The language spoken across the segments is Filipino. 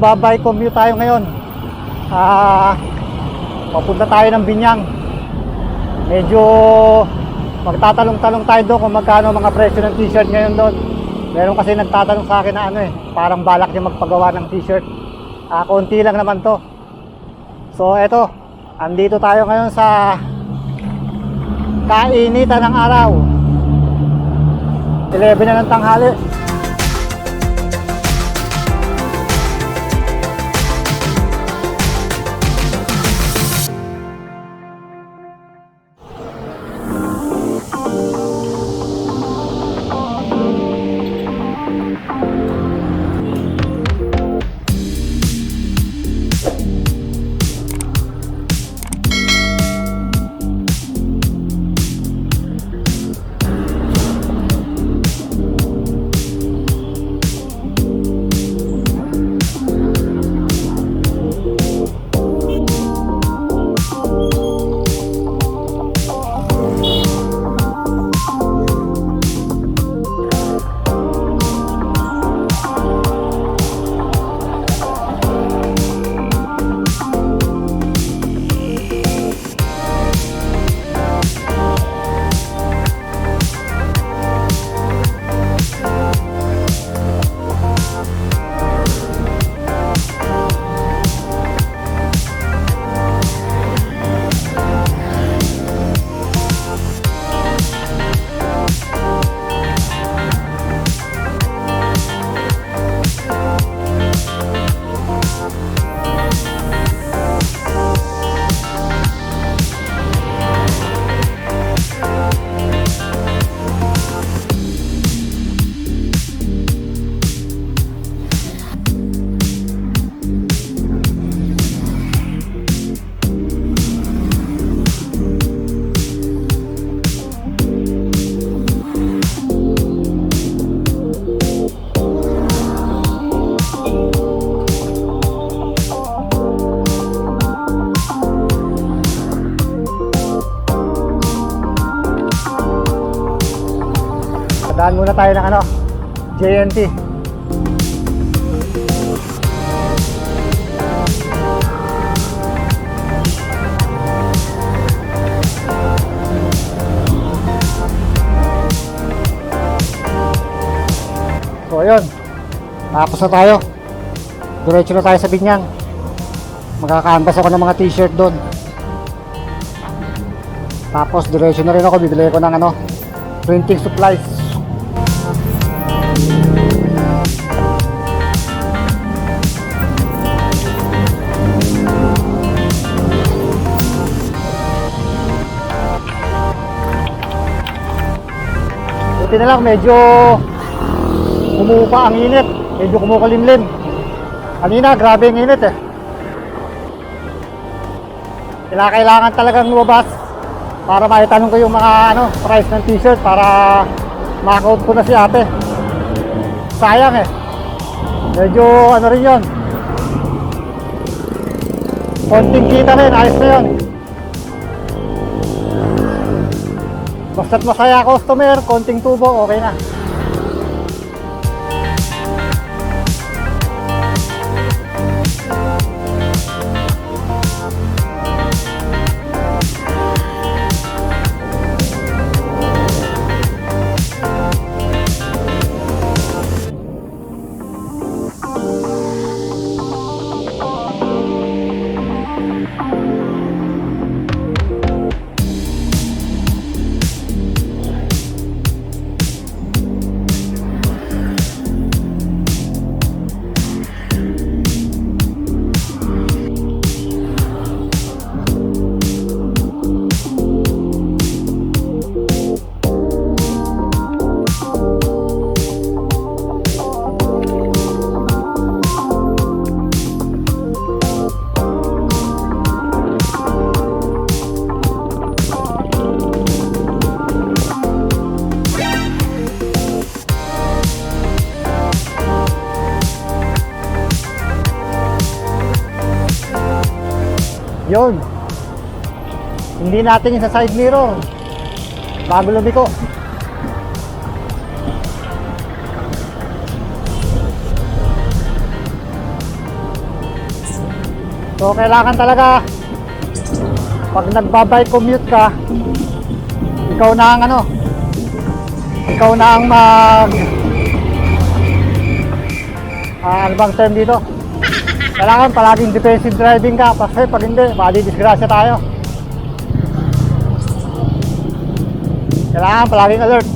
Babay commute tayo ngayon. Papunta tayo ng Binyang. Medyo magtatalong-talong tayo doon kung magkano mga presyo ng t-shirt ngayon doon. Meron kasi nagtatanong sa akin na parang balak niya magpagawa ng t-shirt. Konti lang naman to. So eto, andito tayo ngayon sa kainitan ng araw. 11 na ng tanghali. Daan muna tayo ng JNT. So ayun, tapos na tayo. Diretso na tayo sa Binyang. Magkaka-canvas ako ng mga t-shirt doon. Tapos diretso na rin ako, bibili ko ng printing supplies. Buti na lang medyo kumupa ang init, medyo kumukulimlim. Kanina grabe ang init Kailangan talagang lumabas para maitanong ko yung mga price ng t-shirt para ma-account ko na si ate. Sayang medyo rin yun, konting kita rin, ayos na yun. Basta't masaya customer, konting tubo, okay na. Yun. Hindi natin yung sa side mirror. Bago lumiko. So kailangan talaga pag nagbabike commute ka, ikaw na ang ano, ikaw na ang ano bang term dito? Kailangan palaging defensive driving ka kasi pag hindi, madidisgrasya tayo. Kailangan palaging alert.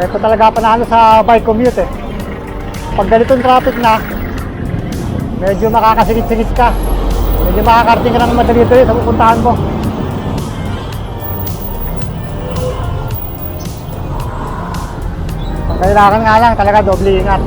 Ito talaga panalo sa bike commute eh. Pag ganitong traffic na, medyo makakasingit-singit ka. Medyo makakarating ka ng madali-dali sa pupuntahan mo. Ang kailangan nga lang talaga doble ingat.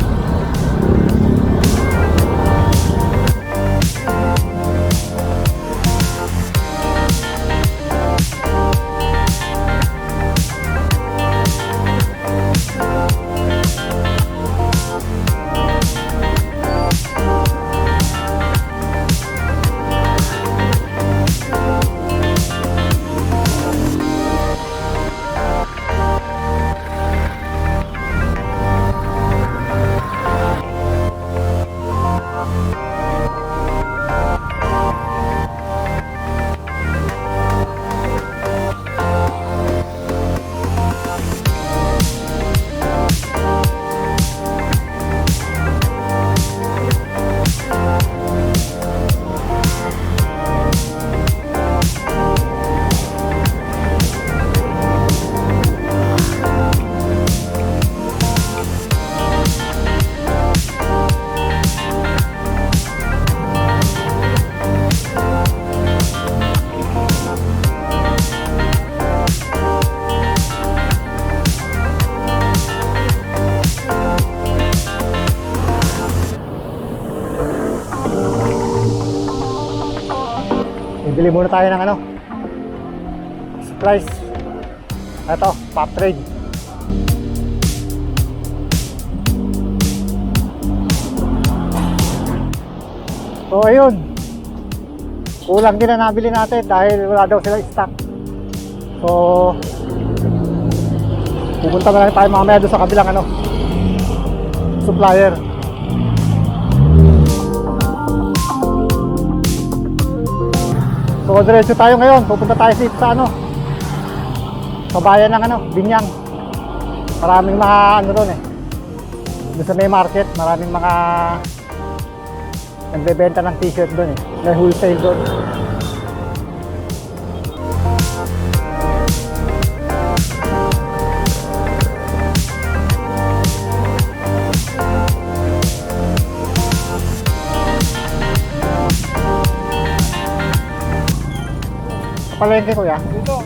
Bili muna tayo ng ano, supplies. Ito, pop trade. So ayun, kulang din na nabili natin dahil wala daw silang stock. So pupunta na lang tayo mamaya doon sa kabilang ano, supplier. So diretso tayo ngayon, pupunta tayo dito sa ano, sa bayan ng ano, Binan. Maraming mga ano doon eh, doon sa may market, maraming mga nagbebenta ng t-shirt doon eh, may wholesale doon. Palengke kuya? Dito.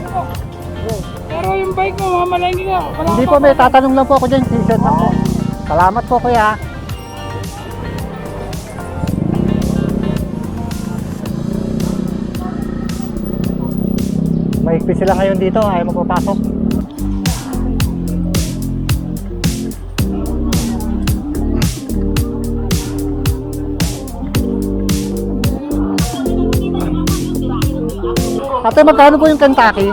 Pero yung bike mo, mamalengke ka. Hindi po, may tatanong lang po ako dyan, t-shirt lang po. Salamat po kuya. Mahigpit sila ngayon dito, ayaw magpapasok. Ate, magkano po yung Kentucky?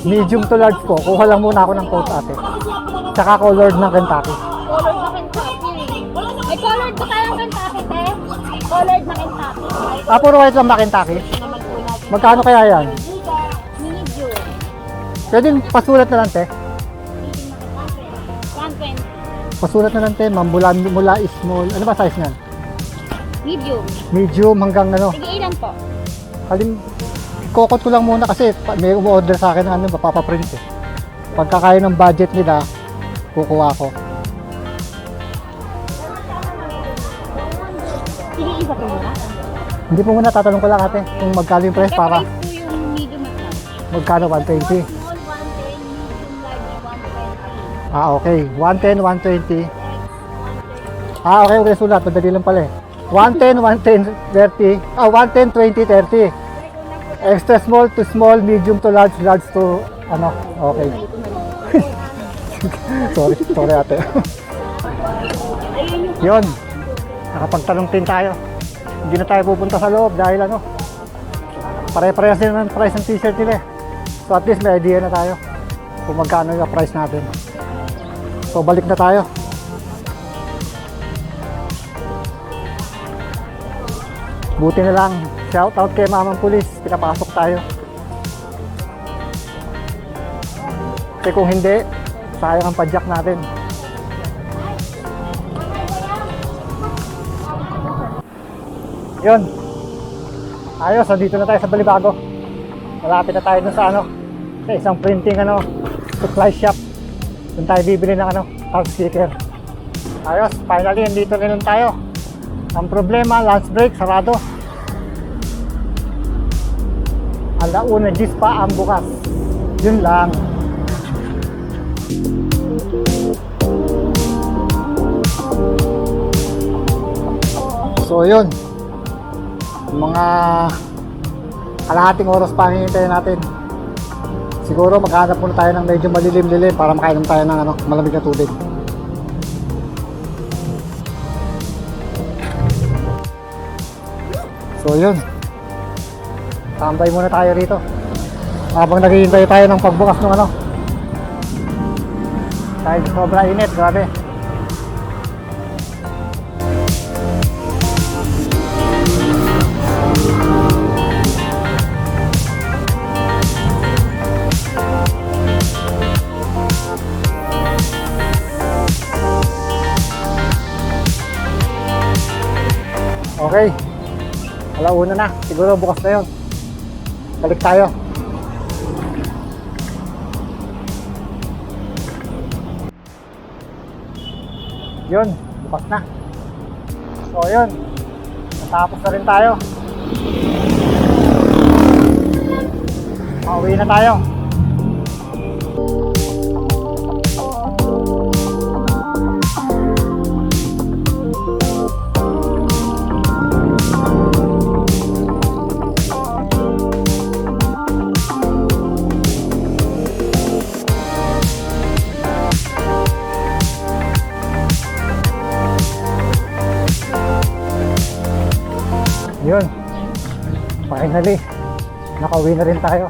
Medium to large po. Kuha lang muna ako ng coat ate. Tsaka colored ng Kentucky. Colored na Kentucky. May colored pa tayong Kentucky, te. Colored na Kentucky. Puro white lang na Kentucky? Magkano kaya yan? Medium. Pwede pasulat na lang te? 120. Pasulat na lang te, mula small. Ano ba size niyan? Medium. Medium hanggang ano? Sige, ilan po? Kokot ko lang muna kasi may umu-order sa akin ng ano, mapapaprint eh. Pagkakaya ng budget nila, kukuha ko. Sige, isa po muna. Hindi po muna, tatanong ko lang ate kung magkano yung price para. Price po yung medium at large. Magkano? 120? Small 110, medium large 120. Okay. 110, 120. Okay, okay, sulat. Madali lang pala eh. 110, 110, 30. 110, 20, 30. Extra small to small, medium to large, large to Ano? Okay. Sorry ate. Yun. Nakapagtanong din tayo. Hindi na tayo pupunta sa loob dahil ano, pare-parehas din ang price ng t-shirt nila. So at least may idea na tayo kung magkano yung price natin. So balik na tayo. Buti na lang, shout out kay Mamang Pulis, pinapasok tayo. Kasi kung hindi, sayang ang padjak natin. Yun. Ayos, dito na tayo sa Balibago. Malapit na tayo dun sa ano, sa isang printing ano, supply shop. Dun tayo bibili ng ano, card sticker. Ayos, finally, dito na lang tayo. Ang problema, lunch break, sarado. Alauna, 10 pa ang bukas. Yun lang. So yun, mga kalahating oras pa hinihintay natin. Siguro maghanap muna tayo ng medyo malilim-lilim para makainom tayo ng ano, malamig na tubig. So yun, tambay muna tayo rito habang naghihintay tayo ng pagbukas ng ano, dahil sobra init, grabe. Okay, alauna na, siguro bukas na yun. Balik tayo. Yun, bukas na. So yun, natapos na rin tayo. Pauwi na tayo. Yun, finally nakauwi na rin tayo.